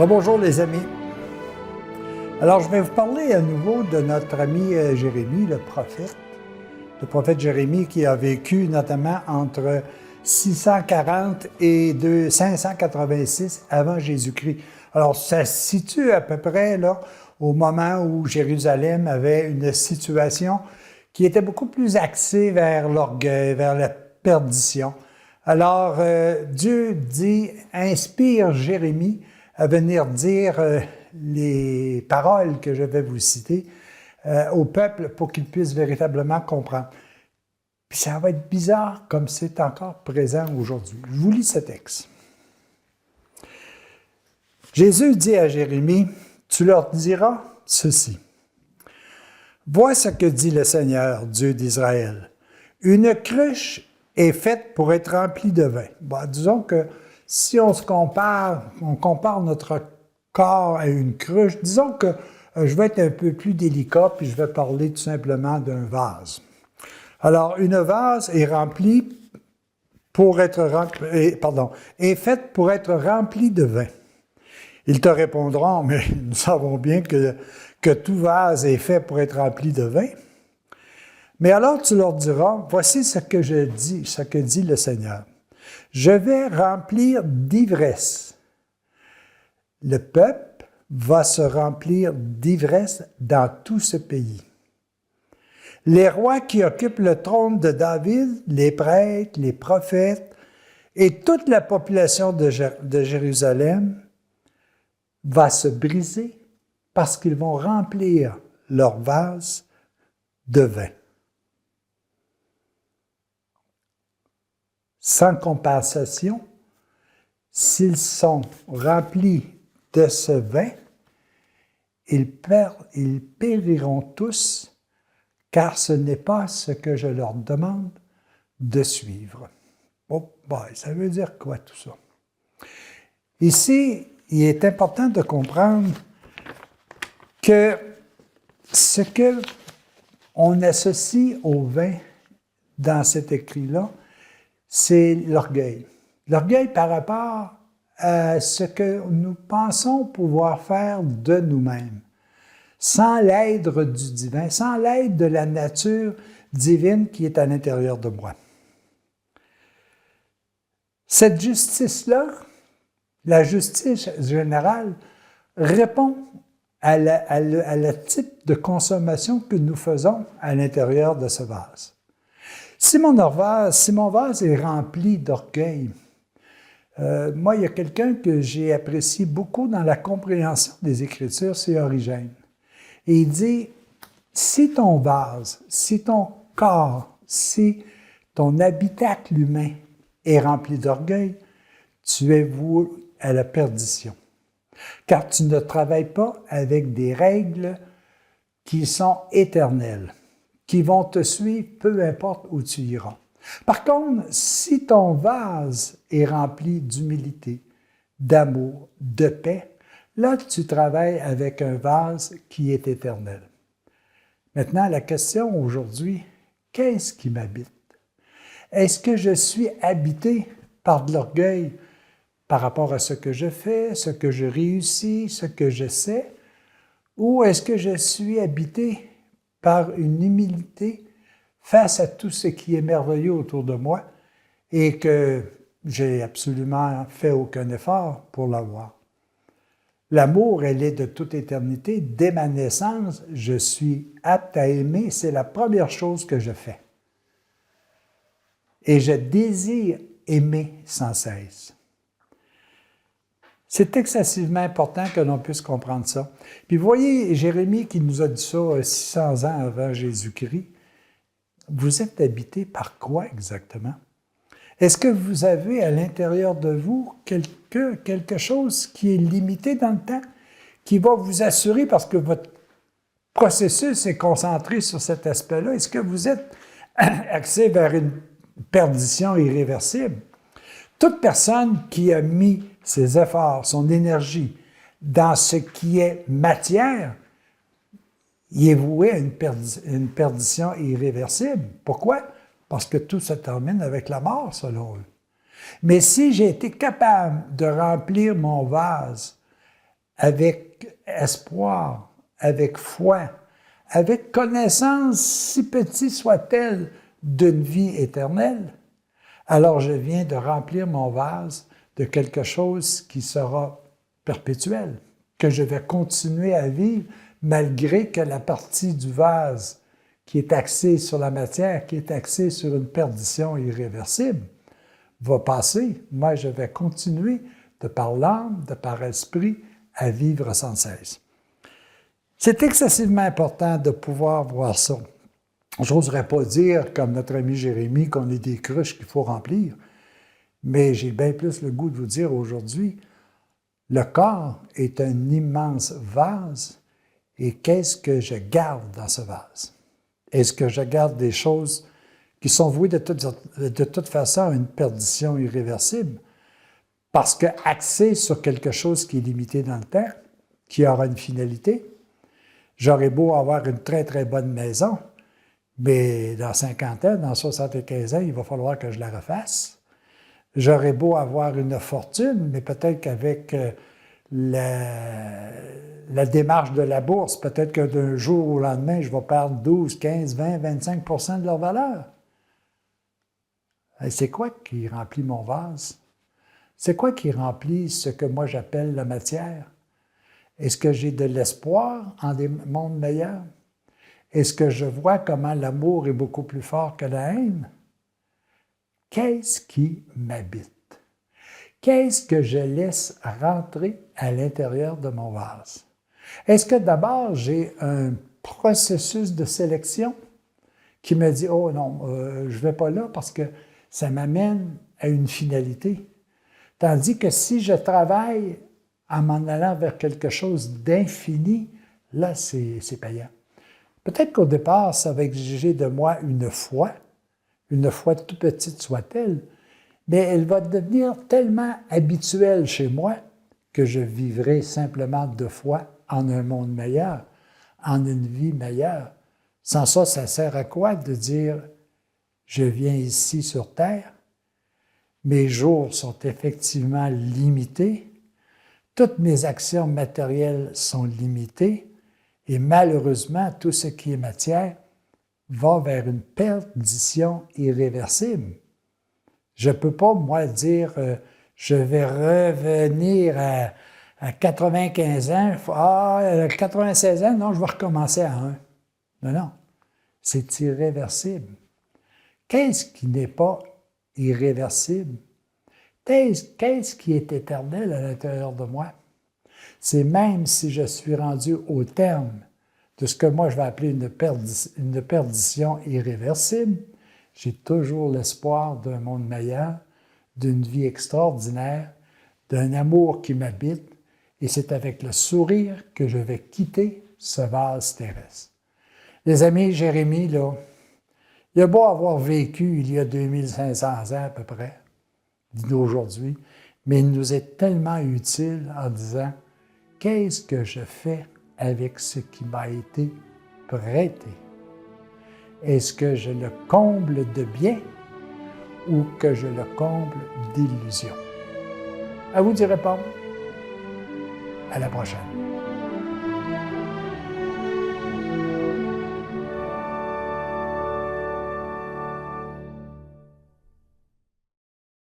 Bonjour les amis. Alors je vais vous parler à nouveau de notre ami Jérémie, le prophète Jérémie qui a vécu notamment entre 640 et 586 avant Jésus-Christ. Alors ça se situe à peu près là au moment où Jérusalem avait une situation qui était beaucoup plus axée vers l'orgueil, vers la perdition. Alors Dieu inspire Jérémie à venir dire les paroles que je vais vous citer au peuple pour qu'il puisse véritablement comprendre. Puis ça va être bizarre comme c'est encore présent aujourd'hui. Je vous lis ce texte. Jésus dit à Jérémie, « Tu leur diras ceci. Vois ce que dit le Seigneur, Dieu d'Israël. Une cruche est faite pour être remplie de vin. » Bon, disons que si on compare notre corps à une cruche, disons que je vais être un peu plus délicat, puis je vais parler tout simplement d'un vase. Alors, une vase est est faite pour être remplie de vin. Ils te répondront, mais nous savons bien que tout vase est fait pour être rempli de vin. Mais alors tu leur diras, voici ce que dit le Seigneur. Je vais remplir d'ivresse. Le peuple va se remplir d'ivresse dans tout ce pays. Les rois qui occupent le trône de David, les prêtres, les prophètes et toute la population de Jérusalem va se briser parce qu'ils vont remplir leur vase de vin. Sans compensation, s'ils sont remplis de ce vin, ils périront tous, car ce n'est pas ce que je leur demande de suivre. Oh boy, ça veut dire quoi tout ça? Ici, il est important de comprendre que ce qu'on associe au vin dans cet écrit-là, c'est l'orgueil. L'orgueil par rapport à ce que nous pensons pouvoir faire de nous-mêmes, sans l'aide du divin, sans l'aide de la nature divine qui est à l'intérieur de moi. Cette justice-là, la justice générale, répond à la type de consommation que nous faisons à l'intérieur de ce vase. Si mon vase est rempli d'orgueil, moi, il y a quelqu'un que j'ai apprécié beaucoup dans la compréhension des Écritures, c'est Origène. Et il dit, si ton vase, si ton corps, si ton habitacle humain est rempli d'orgueil, tu es voué à la perdition. Car tu ne travailles pas avec des règles qui sont éternelles, qui vont te suivre peu importe où tu iras. Par contre, si ton vase est rempli d'humilité, d'amour, de paix, là, tu travailles avec un vase qui est éternel. Maintenant, la question aujourd'hui, qu'est-ce qui m'habite? Est-ce que je suis habité par de l'orgueil par rapport à ce que je fais, ce que je réussis, ce que je sais? Ou est-ce que je suis habité par une humilité face à tout ce qui est merveilleux autour de moi et que j'ai absolument fait aucun effort pour l'avoir? L'amour, elle est de toute éternité. Dès ma naissance, je suis apte à aimer. C'est la première chose que je fais. Et je désire aimer sans cesse. C'est excessivement important que l'on puisse comprendre ça. Puis vous voyez, Jérémie qui nous a dit ça 600 ans avant Jésus-Christ, vous êtes habité par quoi exactement? Est-ce que vous avez à l'intérieur de vous quelque chose qui est limité dans le temps, qui va vous assurer, parce que votre processus est concentré sur cet aspect-là, est-ce que vous êtes axé vers une perdition irréversible? Toute personne qui a mis ses efforts, son énergie dans ce qui est matière, il est voué à une perdition irréversible. Pourquoi? Parce que tout se termine avec la mort, selon eux. Mais si j'ai été capable de remplir mon vase avec espoir, avec foi, avec connaissance, si petite soit-elle, d'une vie éternelle, alors je viens de remplir mon vase de quelque chose qui sera perpétuel, que je vais continuer à vivre malgré que la partie du vase qui est axée sur la matière, qui est axée sur une perdition irréversible, va passer. Moi, je vais continuer de par l'âme, de par esprit, à vivre sans cesse. C'est excessivement important de pouvoir voir ça. Je n'oserais pas dire, comme notre ami Jérémie, qu'on est des cruches qu'il faut remplir, mais j'ai bien plus le goût de vous dire aujourd'hui, le corps est un immense vase, et qu'est-ce que je garde dans ce vase? Est-ce que je garde des choses qui sont vouées de toute façon à une perdition irréversible, parce que axées sur quelque chose qui est limité dans le temps, qui aura une finalité? J'aurais beau avoir une très, très bonne maison, mais dans 50 ans, dans 75 ans, il va falloir que je la refasse. J'aurais beau avoir une fortune, mais peut-être qu'avec la démarche de la bourse, peut-être que d'un jour au lendemain, je vais perdre 12, 15, 20, 25 % de leur valeur. Et c'est quoi qui remplit mon vase? C'est quoi qui remplit ce que moi j'appelle la matière? Est-ce que j'ai de l'espoir en des mondes meilleurs? Est-ce que je vois comment l'amour est beaucoup plus fort que la haine? Qu'est-ce qui m'habite? Qu'est-ce que je laisse rentrer à l'intérieur de mon vase? Est-ce que d'abord j'ai un processus de sélection qui me dit « Oh non, je ne vais pas là parce que ça m'amène à une finalité. » Tandis que si je travaille en m'en allant vers quelque chose d'infini, là, c'est payant. Peut-être qu'au départ, ça va exiger de moi une foi toute petite soit-elle, mais elle va devenir tellement habituelle chez moi que je vivrai simplement de foi en un monde meilleur, en une vie meilleure. Sans ça, ça sert à quoi de dire « je viens ici sur Terre, mes jours sont effectivement limités, toutes mes actions matérielles sont limitées, et malheureusement, tout ce qui est matière va vers une perdition irréversible. » Je ne peux pas, moi, dire je vais revenir à 95 ans. Ah, 96 ans, non, je vais recommencer à 1. Non, non, c'est irréversible. Qu'est-ce qui n'est pas irréversible? Qu'est-ce qui est éternel à l'intérieur de moi? C'est même si je suis rendu au terme de ce que moi je vais appeler une perdition irréversible, j'ai toujours l'espoir d'un monde meilleur, d'une vie extraordinaire, d'un amour qui m'habite, et c'est avec le sourire que je vais quitter ce vase terrestre. Les amis, Jérémie, là, il a beau avoir vécu il y a 2500 ans à peu près, d'aujourd'hui, mais il nous est tellement utile en disant « Qu'est-ce que je fais avec ce qui m'a été prêté? Est-ce que je le comble de bien ou que je le comble d'illusion? » À vous d'y répondre. À la prochaine.